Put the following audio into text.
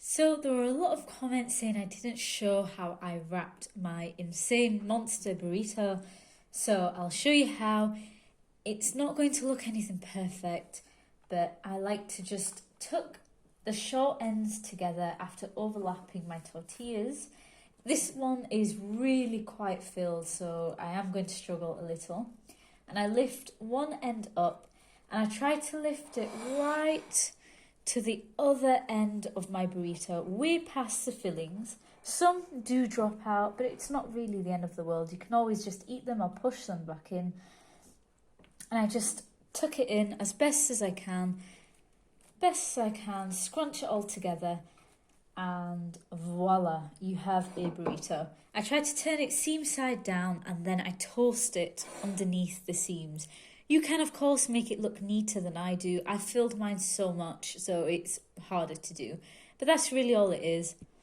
So there were a lot of comments saying I didn't show how I wrapped my insane monster burrito. So I'll show you how. It's not going to look anything perfect, but I like to just tuck the short ends together after overlapping my tortillas. This one is really quite filled, so I am going to struggle a little. And I lift one end up and I try to lift it right to the other end of my burrito, way past the fillings. Some do drop out, but it's not really the end of the world. You can always just eat them or push them back in. And I just tuck it in as best as I can, scrunch it all together, and voila, you have a burrito. I try to turn it seam side down and then I toast it underneath the seams. You can, of course, make it look neater than I do. I filled mine so much, so it's harder to do. But that's really all it is.